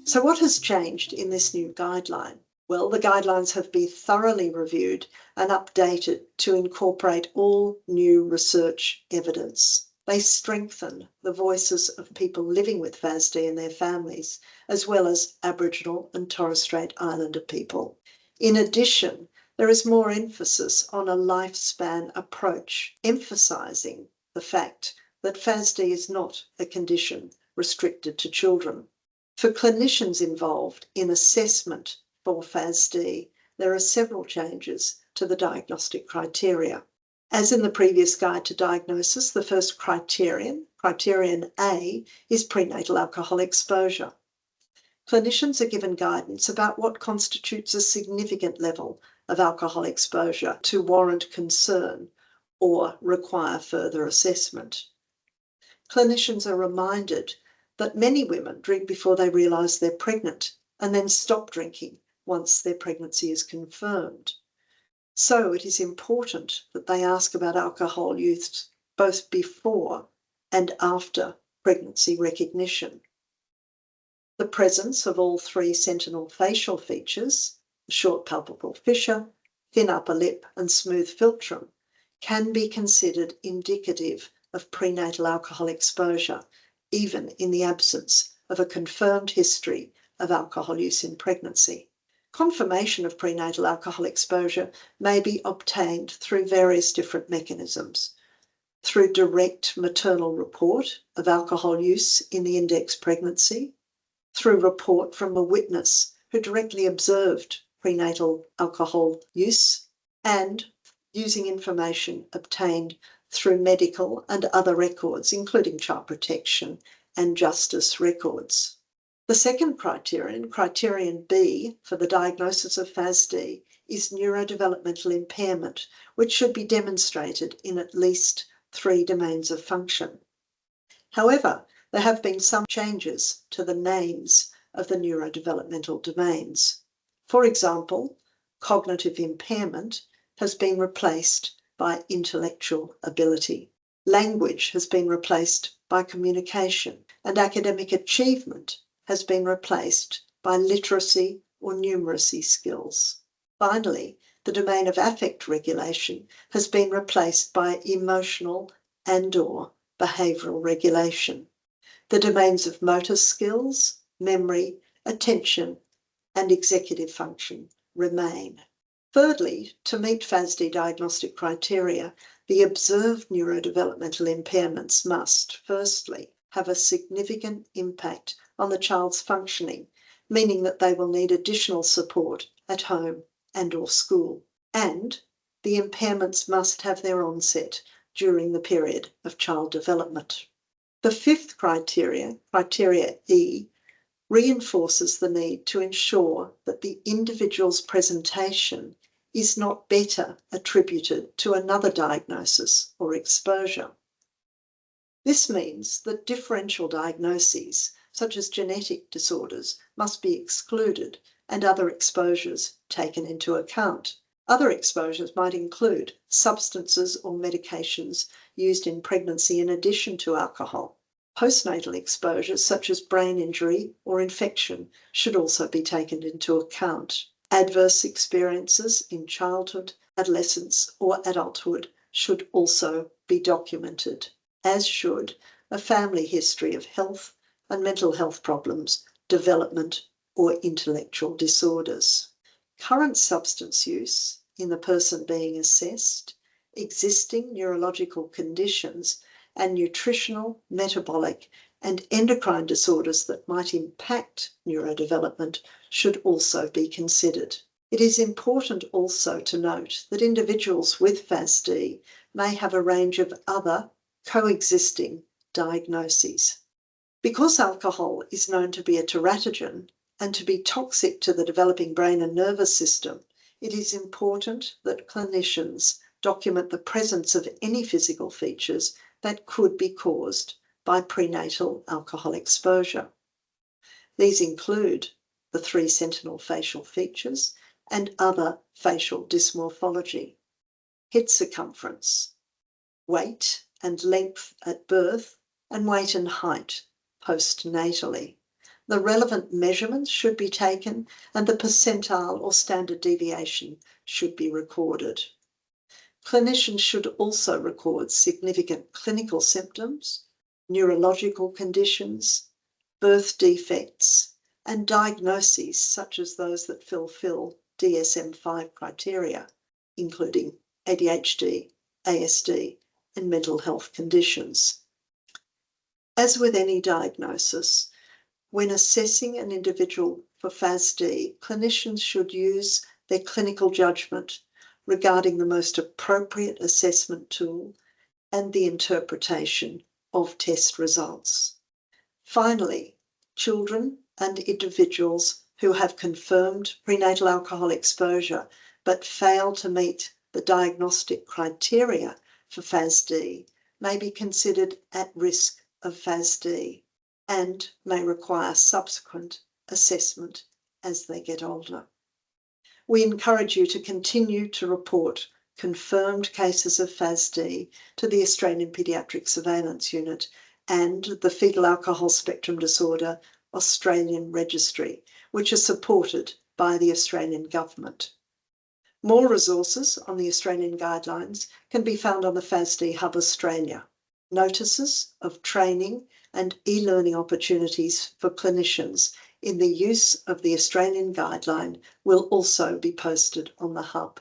So what has changed in this new guideline? Well, the guidelines have been thoroughly reviewed and updated to incorporate all new research evidence. They strengthen the voices of people living with FASD and their families, as well as Aboriginal and Torres Strait Islander people. In addition, there is more emphasis on a lifespan approach, emphasising the fact that FASD is not a condition restricted to children. For clinicians involved in assessment for FASD, there are several changes to the diagnostic criteria. As in the previous guide to diagnosis, the first criterion A, is prenatal alcohol exposure. Clinicians are given guidance about what constitutes a significant level of alcohol exposure to warrant concern or require further assessment. Clinicians are reminded that many women drink before they realise they're pregnant and then stop drinking once their pregnancy is confirmed. So it is important that they ask about alcohol use both before and after pregnancy recognition. The presence of all three sentinel facial features, the short palpable fissure, thin upper lip and smooth philtrum, can be considered indicative of prenatal alcohol exposure, even in the absence of a confirmed history of alcohol use in pregnancy. Confirmation of prenatal alcohol exposure may be obtained through various different mechanisms. Through direct maternal report of alcohol use in the index pregnancy, through report from a witness who directly observed prenatal alcohol use, and using information obtained through medical and other records, including child protection and justice records. The second criterion B, for the diagnosis of FASD, is neurodevelopmental impairment, which should be demonstrated in at least 3 domains of function. However, there have been some changes to the names of the neurodevelopmental domains. For example, cognitive impairment has been replaced by intellectual ability. Language has been replaced by communication, and academic achievement has been replaced by literacy or numeracy skills. Finally, the domain of affect regulation has been replaced by emotional and/or behavioural regulation. The domains of motor skills, memory, attention, and executive function remain. Thirdly, to meet FASD diagnostic criteria, the observed neurodevelopmental impairments must, firstly, have a significant impact on the child's functioning, meaning that they will need additional support at home and/or school, and the impairments must have their onset during the period of child development. The fifth criteria E, reinforces the need to ensure that the individual's presentation is not better attributed to another diagnosis or exposure. This means that differential diagnoses, such as genetic disorders, must be excluded and other exposures taken into account. Other exposures might include substances or medications used in pregnancy in addition to alcohol. Postnatal exposures such as brain injury or infection should also be taken into account. Adverse experiences in childhood, adolescence, or adulthood should also be documented, as should a family history of health and mental health problems, development, or intellectual disorders. Current substance use in the person being assessed, existing neurological conditions, and nutritional, metabolic, and endocrine disorders that might impact neurodevelopment should also be considered. It is important also to note that individuals with FASD may have a range of other coexisting diagnoses. Because alcohol is known to be a teratogen and to be toxic to the developing brain and nervous system, it is important that clinicians document the presence of any physical features that could be caused by prenatal alcohol exposure. These include the 3 sentinel facial features and other facial dysmorphology, head circumference, weight and length at birth, and weight and height postnatally, The relevant measurements should be taken and the percentile or standard deviation should be recorded. Clinicians should also record significant clinical symptoms, neurological conditions, birth defects, and diagnoses such as those that fulfill DSM-5 criteria, including ADHD, ASD, and mental health conditions. As with any diagnosis, when assessing an individual for FASD, clinicians should use their clinical judgment regarding the most appropriate assessment tool and the interpretation of test results. Finally, children and individuals who have confirmed prenatal alcohol exposure but fail to meet the diagnostic criteria for FASD may be considered at risk of FASD and may require subsequent assessment as they get older. We encourage you to continue to report confirmed cases of FASD to the Australian Paediatric Surveillance Unit and the Fetal Alcohol Spectrum Disorder Australian Registry, which are supported by the Australian Government. More resources on the Australian guidelines can be found on the FASD Hub Australia. Notices of training and e-learning opportunities for clinicians in the use of the Australian guideline will also be posted on the Hub.